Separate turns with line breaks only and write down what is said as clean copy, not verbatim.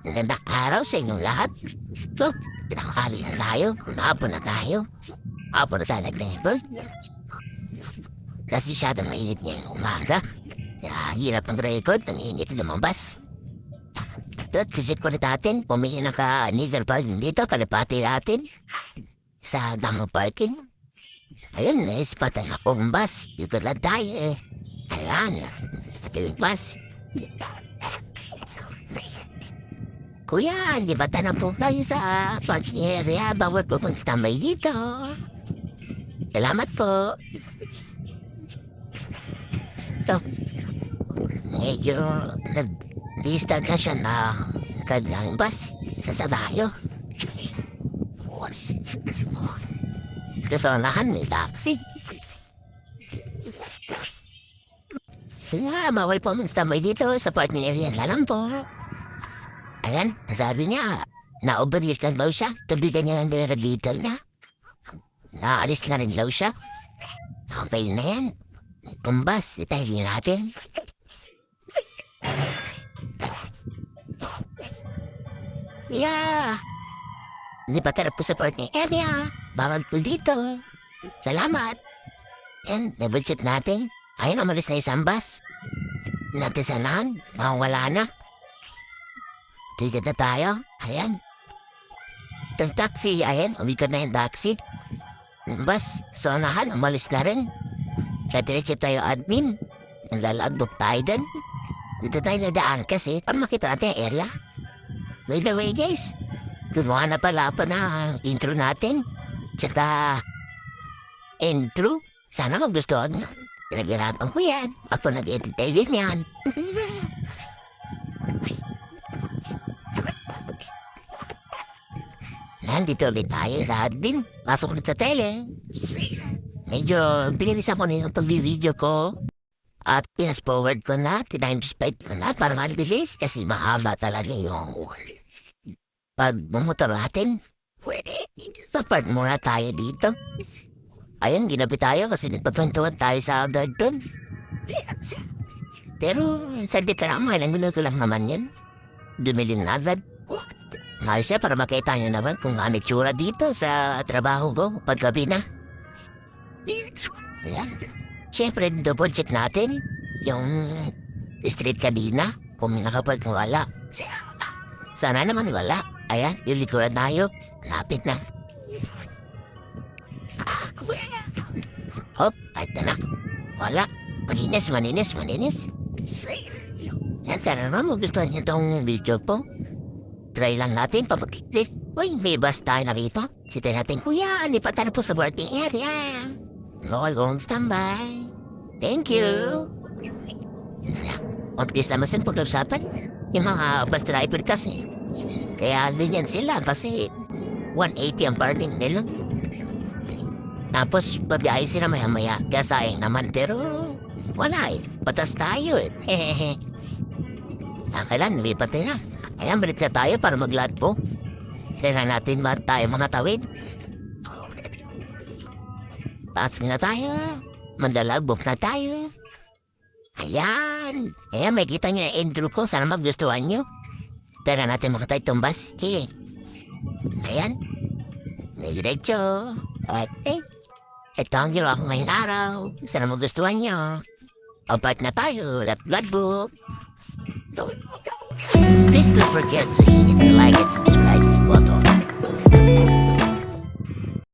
Magandang araw sa inyong lahat. So, tinakali na tayo. Hapon na tayo. Hapon na tayo nag-level. Kasi masyadong mainit ngayong umaga. Kaya hirap ang record. Ang init lumabas. At visit ko na natin. Pumili na ka needle parking dito. Kalipati natin. Sa damo parking. Ayun, naisipatan akong bus. Dito lang tayo eh. Ayan. Ito yung bus. Kuya, di ba tanong po kayo sa parking area? Bawat po pong tambay dito. Salamat po. Ito. Medyo nag-distant na siya na kanyang bus. Sasabayo. Kasalahan may taxi. Kaya bawal po mong tambay dito sa parking area. Lalang po. Ayan, sabi niya, na-overheat na daw siya. Tubigan niya ng regulator niya. Naalis na rin daw siya. Okay na yan. Kumbas, itahin natin. Yeah. Hindi pa tarap po sa parking area. Bawal po dito. Salamat. And, double-check natin. Ayun, umalis na isang bus. Natin sanahan, wala na. Ticket na tayo. Ayan. Itong taxi, ayan. Umikot na yung taxi. Bas, sonahan, umalis na rin. Diretso tayo admin. Naglalagdok tayo din. Dito tayo nadaan kasi para makita natin ang area. By the way guys, gumawa na pala pa na intro natin. Tsaka, intro. Sana magustuhan nyo. Pinaghirapan ko yan. Ako nag-entertain din yan. Nandito ulit tayo sa admin. Pasok ulit sa tele. Medyo pinilisan ko na yung pag-video ko. At pinas-forward ko na, tinimes-pipe ko na para malibilis kasi mahaba talaga yung pag-mumotor natin. Sapart muna tayo dito. Ayun, ginabi tayo kasi nagpapwentuhan tayo sa outdoor doon. Pero, saglit na lang, ilang minuto lang naman yun. Dumilin na agad. Ayos siya para makita nyo naman kung ano tsura dito sa trabaho ko paggabi na. Ayan. Siyempre, double check natin yung street kanina kung nakapag wala. Sana naman wala. Ayan, yung likuran tayo. Lapit na. Hop, ito na. Wala. Maninis. Yan, sana naman magustuhan nyo itong video po. Try lang natin, papakiklik. Uy, may bus tayo na rito. Sitay natin, kuya, lipat na po sa working area. Roll on standby. Thank you. On please naman sin pag-usapan. Yung mga bus driver kasi. Kaya ganyan sila kasi 180 ang parking nila. Tapos, babiyahe sila maya-maya. Kaya sayang naman, pero wala eh. Batas tayo eh. Hehehe. Kailan, lipat na. Ayan, balik na tayo para maglahat po. Kailan natin ba tayo mga tawid? Taas na tayo. Mandalabok na tayo. Ayan. Ayan, may kita nyo na intro ko. Sana magustuhan nyo. Tara natin mga tayo tumbas. Sige. Ayan. Diretso. Okay. Ito ang ginawa ko ngayong araw. Sana magustuhan nyo. Apart na tayo. Blood book. Please don't forget to hit the like and subscribe button.